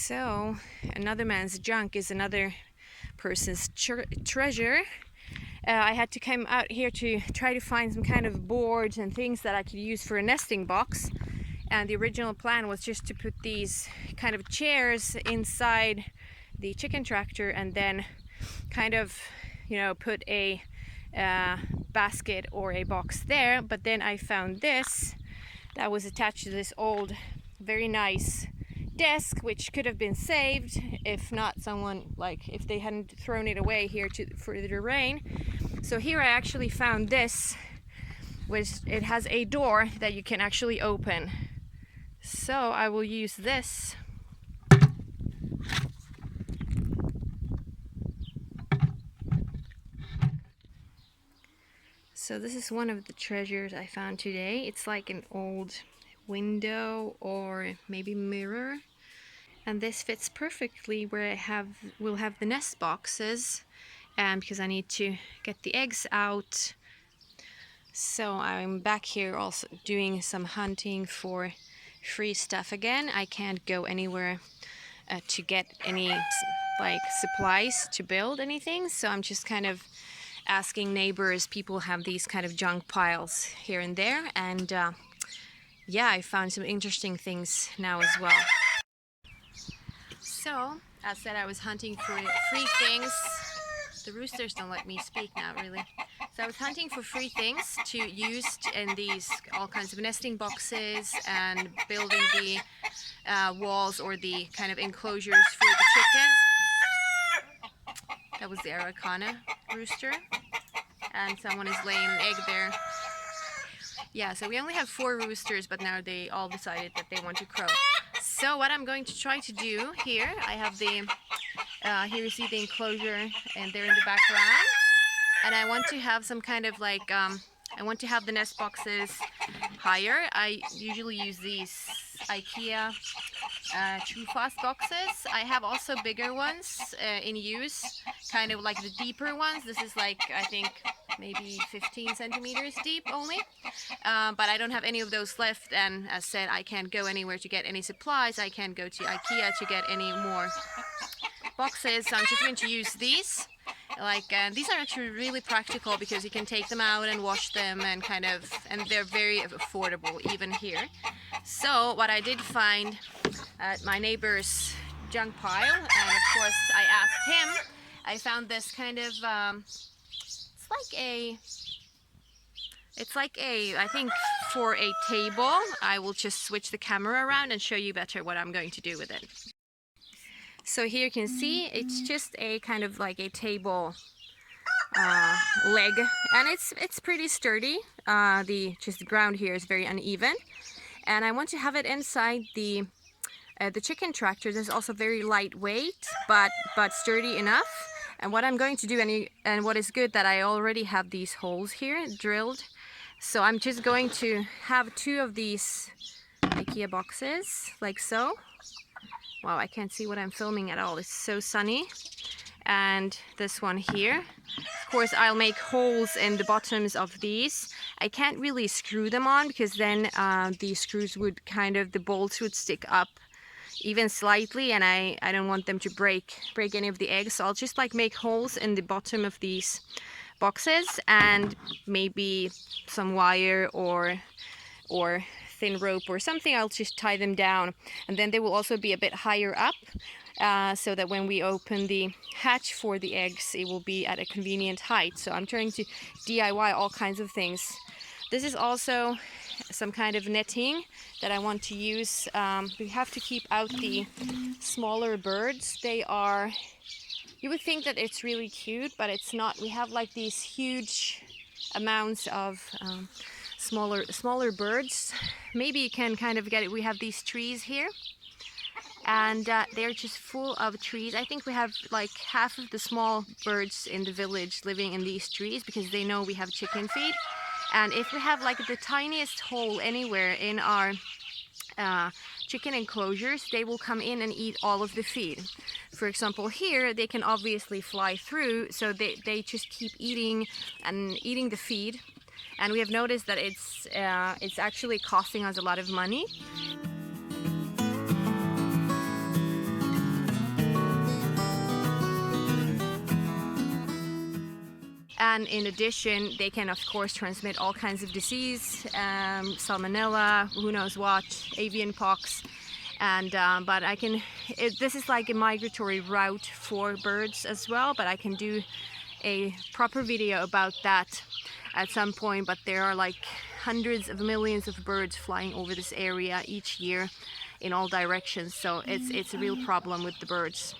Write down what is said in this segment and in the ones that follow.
So another man's junk is another person's treasure. I had to come out here to try to find some kind of boards and things that I could use for a nesting box. And the original plan was just to put these kind of chairs inside the chicken tractor and then kind of, you know, put a basket or a box there. But then I found this that was attached to this old, very nice desk, which could have been saved if not someone, like, if they hadn't thrown it away here for the rain. So here I actually found this, which it has a door that you can actually open. So I will use this. So this is one of the treasures I found today. It's like an old window or maybe mirror, and this fits perfectly where we'll have the nest boxes, and because I need to get the eggs out. So I'm back here also doing some hunting for free stuff again. I can't go anywhere to get any like supplies to build anything, so I'm just kind of asking neighbors. People have these kind of junk piles here and there, and yeah, I found some interesting things now as well. So, as said, I was hunting for free things. The roosters don't let me speak now, really. So I was hunting for free things to use in these all kinds of nesting boxes and building the walls or the kind of enclosures for the chickens. That was the Araucana rooster, and someone is laying an egg there. Yeah, so we only have 4 roosters, but now they all decided that they want to crow. So what I'm going to try to do here, I have the, here you see the enclosure, and they're in the background. And I want to have some kind of like, I want to have the nest boxes higher. I usually use these IKEA True Fast boxes. I have also bigger ones in use, kind of like the deeper ones. This is like, I think, maybe 15 centimeters deep only. But I don't have any of those left, and as said, I can't go anywhere to get any supplies. I can't go to IKEA to get any more boxes, so I'm just going to use these. Like, these are actually really practical because you can take them out and wash them and kind of, and they're very affordable even here. So what I did find at my neighbor's junk pile, and of course I asked him, I found this kind of, it's like a, I think for a table. I will just switch the camera around and show you better what I'm going to do with it. So here you can see it's just a kind of like a table leg, and it's pretty sturdy. The ground here is very uneven, and I want to have it inside the chicken tractor. This is also very lightweight, but sturdy enough. And what I'm going to do, and what is good, that I already have these holes here drilled. So I'm just going to have 2 of these IKEA boxes, like so. Wow, I can't see what I'm filming at all. It's so sunny. And this one here. Of course, I'll make holes in the bottoms of these. I can't really screw them on because then the screws would kind of, the bolts would stick up even slightly, and I don't want them to break any of the eggs. So I'll just like make holes in the bottom of these boxes, and maybe some wire or thin rope or something. I'll just tie them down, and then they will also be a bit higher up, so that when we open the hatch for the eggs, it will be at a convenient height. So I'm trying to DIY all kinds of things. This is also some kind of netting that I want to use. We have to keep out the smaller birds. They are, you would think that it's really cute, but it's not. We have like these huge amounts of smaller birds. Maybe you can kind of get it. We have these trees here, and they're just full of trees. I think we have like half of the small birds in the village living in these trees because they know we have chicken feed. And if we have like the tiniest hole anywhere in our chicken enclosures, they will come in and eat all of the feed. For example, here they can obviously fly through, so they just keep eating the feed. And we have noticed that it's actually costing us a lot of money. And in addition, they can of course transmit all kinds of disease, salmonella, who knows what, avian pox. And but this is like a migratory route for birds as well, but I can do a proper video about that at some point. But there are like hundreds of millions of birds flying over this area each year in all directions, so it's a real problem with the birds.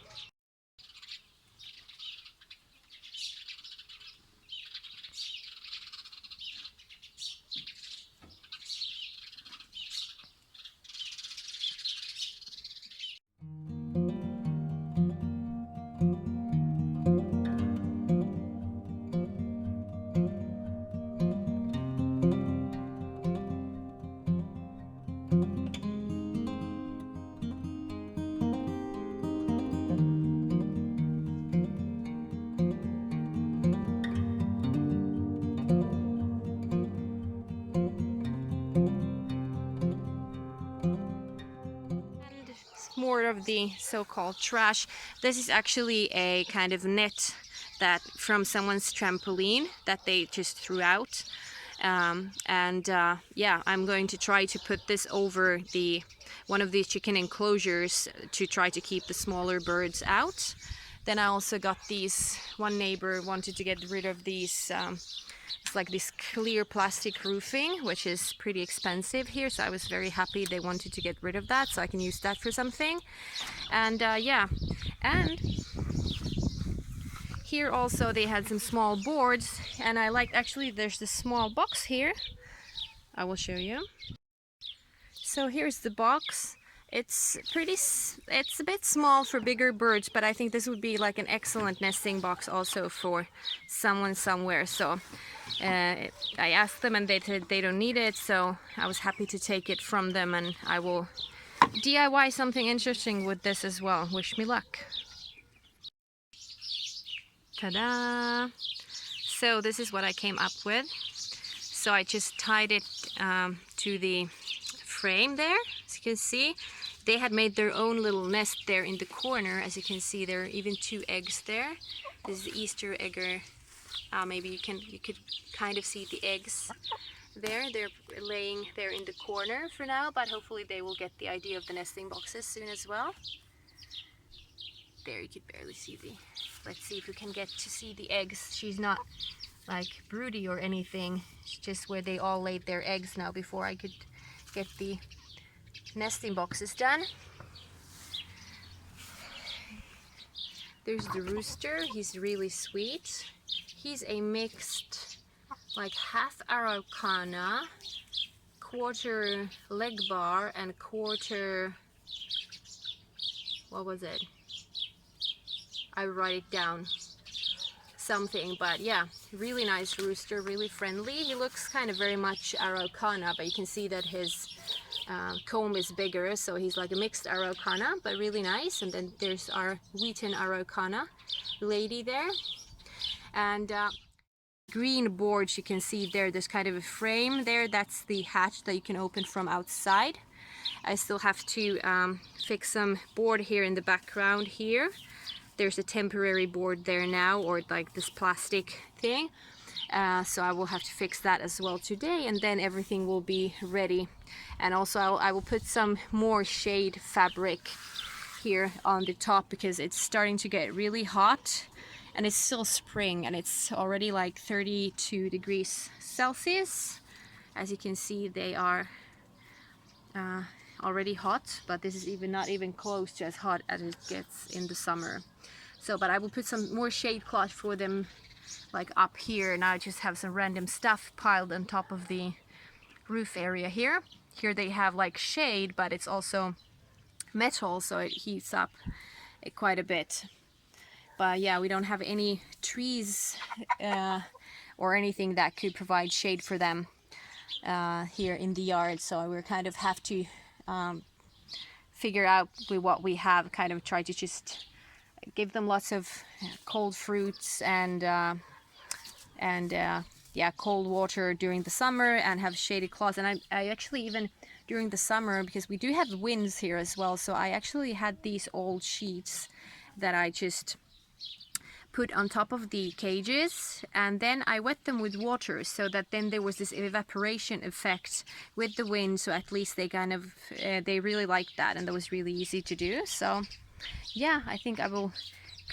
More of the so-called trash. This is actually a kind of net that from someone's trampoline that they just threw out, yeah, I'm going to try to put this over one of these chicken enclosures to try to keep the smaller birds out. Then I also got these, one neighbor wanted to get rid of these it's like this clear plastic roofing, which is pretty expensive here, so I was very happy they wanted to get rid of that so I can use that for something. And yeah, and here also they had some small boards, and I liked, actually there's this small box here, I will show you. So here's the box. It's a bit small for bigger birds, but I think this would be like an excellent nesting box also for someone somewhere. So I asked them and they said they don't need it, so I was happy to take it from them, and I will DIY something interesting with this as well. Wish me luck. Ta-da! So this is what I came up with. So I just tied it to the frame there, as you can see. They had made their own little nest there in the corner. As you can see, there are even 2 eggs there. This is the Easter egger. Maybe you could kind of see the eggs there. They're laying there in the corner for now, but hopefully they will get the idea of the nesting boxes soon as well. There, you could barely see let's see if we can get to see the eggs. She's not like broody or anything. It's just where they all laid their eggs now before I could get the nesting boxes done. There's the rooster. He's really sweet. He's a mixed, like half Araucana, quarter leg bar, and quarter, what was it? I write it down, something, but yeah, really nice rooster, really friendly. He looks kind of very much Araucana, but you can see that his comb is bigger, so he's like a mixed Araucana, but really nice. And then there's our wheaten Araucana lady there, and green boards you can see there. There's kind of a frame there. That's the hatch that you can open from outside. I still have to fix some board here in the background here. There's a temporary board there now, or like this plastic thing. So I will have to fix that as well today, and then everything will be ready. And also I will put some more shade fabric here on the top, because it's starting to get really hot, and it's still spring, and it's already like 32 degrees Celsius. As you can see, they are already hot, but this is not even close to as hot as it gets in the summer. So, but I will put some more shade cloth for them, like up here, and I just have some random stuff piled on top of the roof area here. Here they have like shade, but it's also metal, so it heats up quite a bit. But yeah, we don't have any trees or anything that could provide shade for them here in the yard, so we kind of have to figure out with what we have, kind of try to just give them lots of cold fruits and yeah, cold water during the summer, and have shaded cloths. And I actually, even during the summer, because we do have winds here as well, so I actually had these old sheets that I just put on top of the cages, and then I wet them with water so that then there was this evaporation effect with the wind, so at least they kind of they really liked that, and that was really easy to do. So yeah, I think I will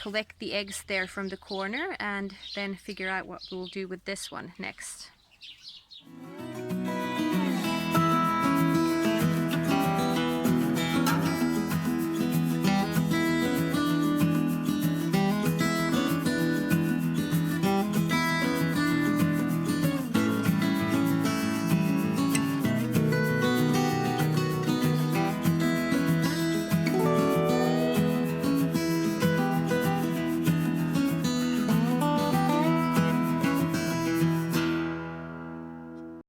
collect the eggs there from the corner and then figure out what we'll do with this one next.